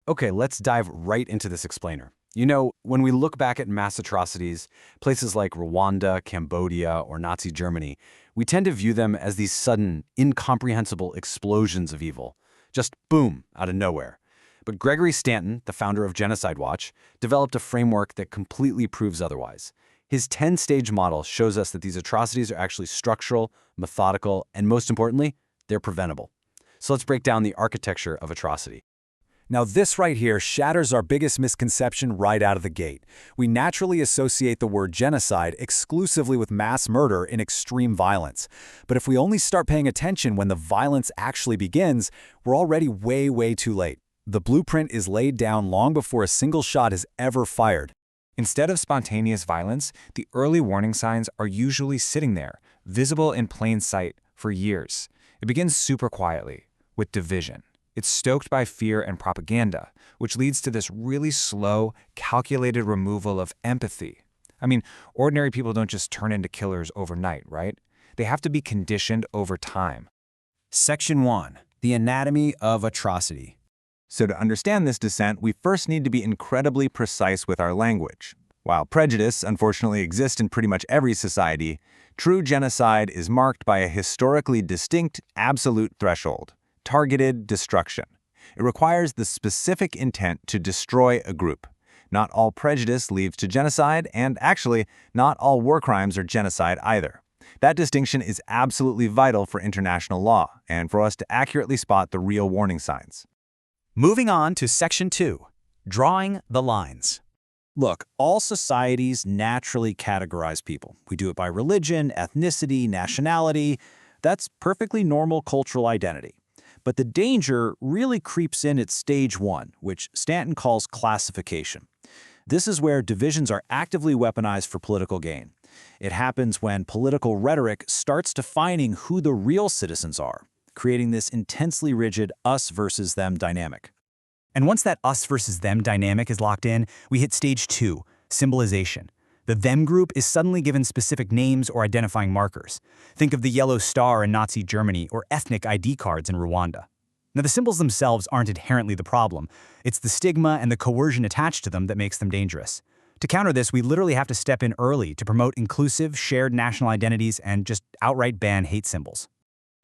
Okay, let's dive right into this explainer. You know, when we look back at mass atrocities, places like Rwanda, Cambodia, or Nazi Germany, we tend to view them as these sudden, incomprehensible explosions of evil. Just boom, out of nowhere. But Gregory Stanton, the founder of Genocide Watch, developed a framework that completely proves otherwise. His 10-stage model shows us that these atrocities are actually structural, methodical, and most importantly, they're preventable. So let's break down the architecture of atrocity. Now this right here shatters our biggest misconception right out of the gate. We naturally associate the word genocide exclusively with mass murder and extreme violence. But if we only start paying attention when the violence actually begins, we're already way too late. The blueprint is laid down long before a single shot is ever fired. Instead of spontaneous violence, the early warning signs are usually sitting there, visible in plain sight, for years. It begins super quietly, with division. It's stoked by fear and propaganda, which leads to this really slow, calculated removal of empathy. I mean, ordinary people don't just turn into killers overnight, right? They have to be conditioned over time. Section 1. The Anatomy of Atrocity. So to understand this descent, we first need to be incredibly precise with our language. While prejudice unfortunately exists in pretty much every society, true genocide is marked by a historically distinct, absolute threshold: targeted destruction. It requires the specific intent to destroy a group. Not all prejudice leads to genocide, and actually, not all war crimes are genocide either. That distinction is absolutely vital for international law, and for us to accurately spot the real warning signs. Moving on to Section 2. Drawing the lines. Look, all societies naturally categorize people. We do it by religion, ethnicity, nationality. That's perfectly normal cultural identity. But the danger really creeps in at stage 1, which Stanton calls classification. This is where divisions are actively weaponized for political gain. It happens when political rhetoric starts defining who the real citizens are, creating this intensely rigid us versus them dynamic. And once that us versus them dynamic is locked in, we hit stage 2, symbolization. The them group is suddenly given specific names or identifying markers. Think of the yellow star in Nazi Germany or ethnic ID cards in Rwanda. Now, the symbols themselves aren't inherently the problem. It's the stigma and the coercion attached to them that makes them dangerous. To counter this, we literally have to step in early to promote inclusive, shared national identities and just outright ban hate symbols.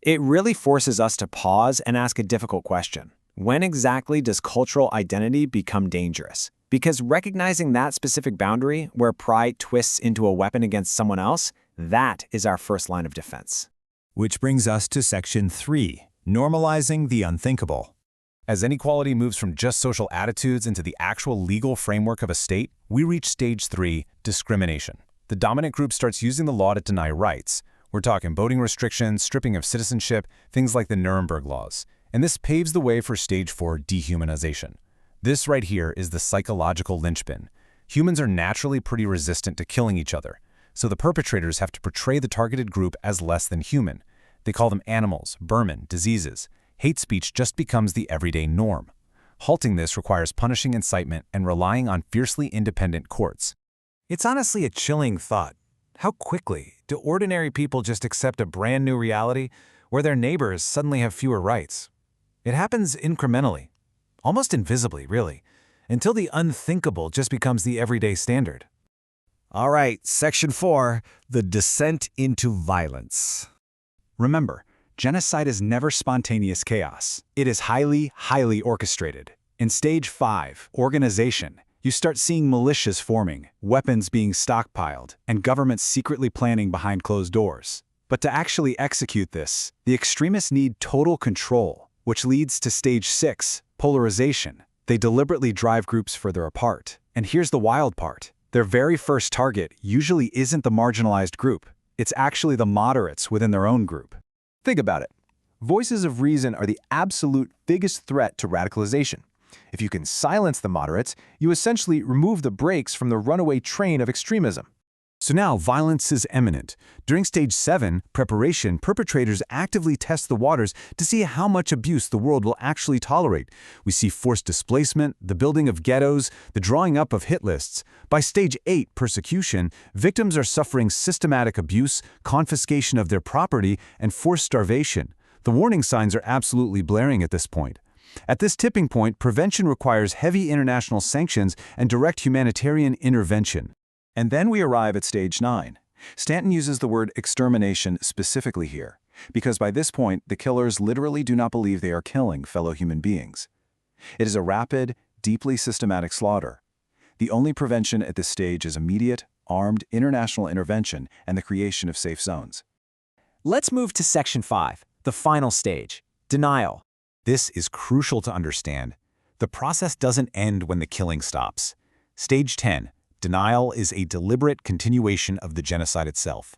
It really forces us to pause and ask a difficult question. When exactly does cultural identity become dangerous? Because recognizing that specific boundary, where pride twists into a weapon against someone else, that is our first line of defense. Which brings us to Section 3, normalizing the unthinkable. As inequality moves from just social attitudes into the actual legal framework of a state, we reach Stage 3, discrimination. The dominant group starts using the law to deny rights. We're talking voting restrictions, stripping of citizenship, things like the Nuremberg laws. And this paves the way for Stage 4, dehumanization. This right here is the psychological linchpin. Humans are naturally pretty resistant to killing each other, so the perpetrators have to portray the targeted group as less than human. They call them animals, vermin, diseases. Hate speech just becomes the everyday norm. Halting this requires punishing incitement and relying on fiercely independent courts. It's honestly a chilling thought. How quickly do ordinary people just accept a brand new reality where their neighbors suddenly have fewer rights? It happens incrementally, almost invisibly, really, until the unthinkable just becomes the everyday standard. All right, Section 4, the descent into violence. Remember, genocide is never spontaneous chaos. It is highly orchestrated. In Stage 5, organization, you start seeing militias forming, weapons being stockpiled, and governments secretly planning behind closed doors. But to actually execute this, the extremists need total control, which leads to Stage 6, polarization. They deliberately drive groups further apart. And here's the wild part. Their very first target usually isn't the marginalized group. It's actually the moderates within their own group. Think about it. Voices of reason are the absolute biggest threat to radicalization. If you can silence the moderates, you essentially remove the brakes from the runaway train of extremism. So now violence is imminent. During Stage 7, preparation, perpetrators actively test the waters to see how much abuse the world will actually tolerate. We see forced displacement, the building of ghettos, the drawing up of hit lists. By Stage 8, persecution, victims are suffering systematic abuse, confiscation of their property, and forced starvation. The warning signs are absolutely blaring at this point. At this tipping point, prevention requires heavy international sanctions and direct humanitarian intervention. And then we arrive at stage 9. Stanton uses the word extermination specifically here, because by this point, the killers literally do not believe they are killing fellow human beings. It is a rapid, deeply systematic slaughter. The only prevention at this stage is immediate, armed international intervention and the creation of safe zones. Let's move to Section 5, the final stage, denial. This is crucial to understand. The process doesn't end when the killing stops. Stage 10, denial, is a deliberate continuation of the genocide itself.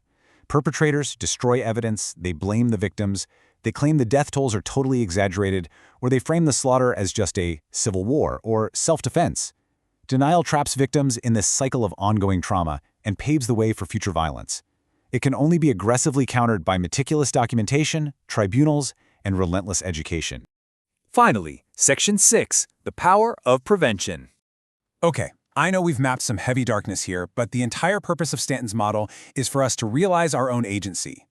Perpetrators destroy evidence, they blame the victims, they claim the death tolls are totally exaggerated, or they frame the slaughter as just a civil war or self-defense. Denial traps victims in this cycle of ongoing trauma and paves the way for future violence. It can only be aggressively countered by meticulous documentation, tribunals, and relentless education. Finally, Section 6, the power of prevention. Okay, I know we've mapped some heavy darkness here, but the entire purpose of Stanton's model is for us to realize our own agency.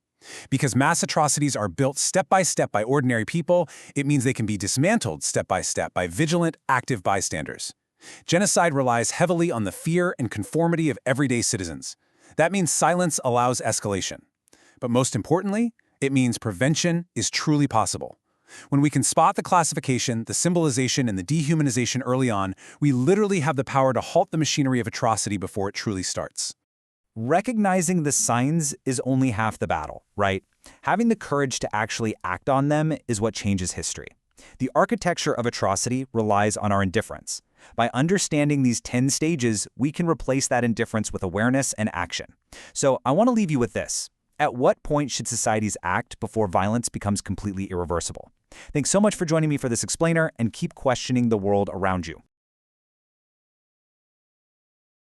Because mass atrocities are built step by step by ordinary people, it means they can be dismantled step by vigilant, active bystanders. Genocide relies heavily on the fear and conformity of everyday citizens. That means silence allows escalation. But most importantly, it means prevention is truly possible. When we can spot the classification, the symbolization, and the dehumanization early on, we literally have the power to halt the machinery of atrocity before it truly starts. Recognizing the signs is only half the battle, right? Having the courage to actually act on them is what changes history. The architecture of atrocity relies on our indifference. By understanding these 10 stages, we can replace that indifference with awareness and action. So I want to leave you with this. At what point should societies act before violence becomes completely irreversible? Thanks so much for joining me for this explainer, and keep questioning the world around you.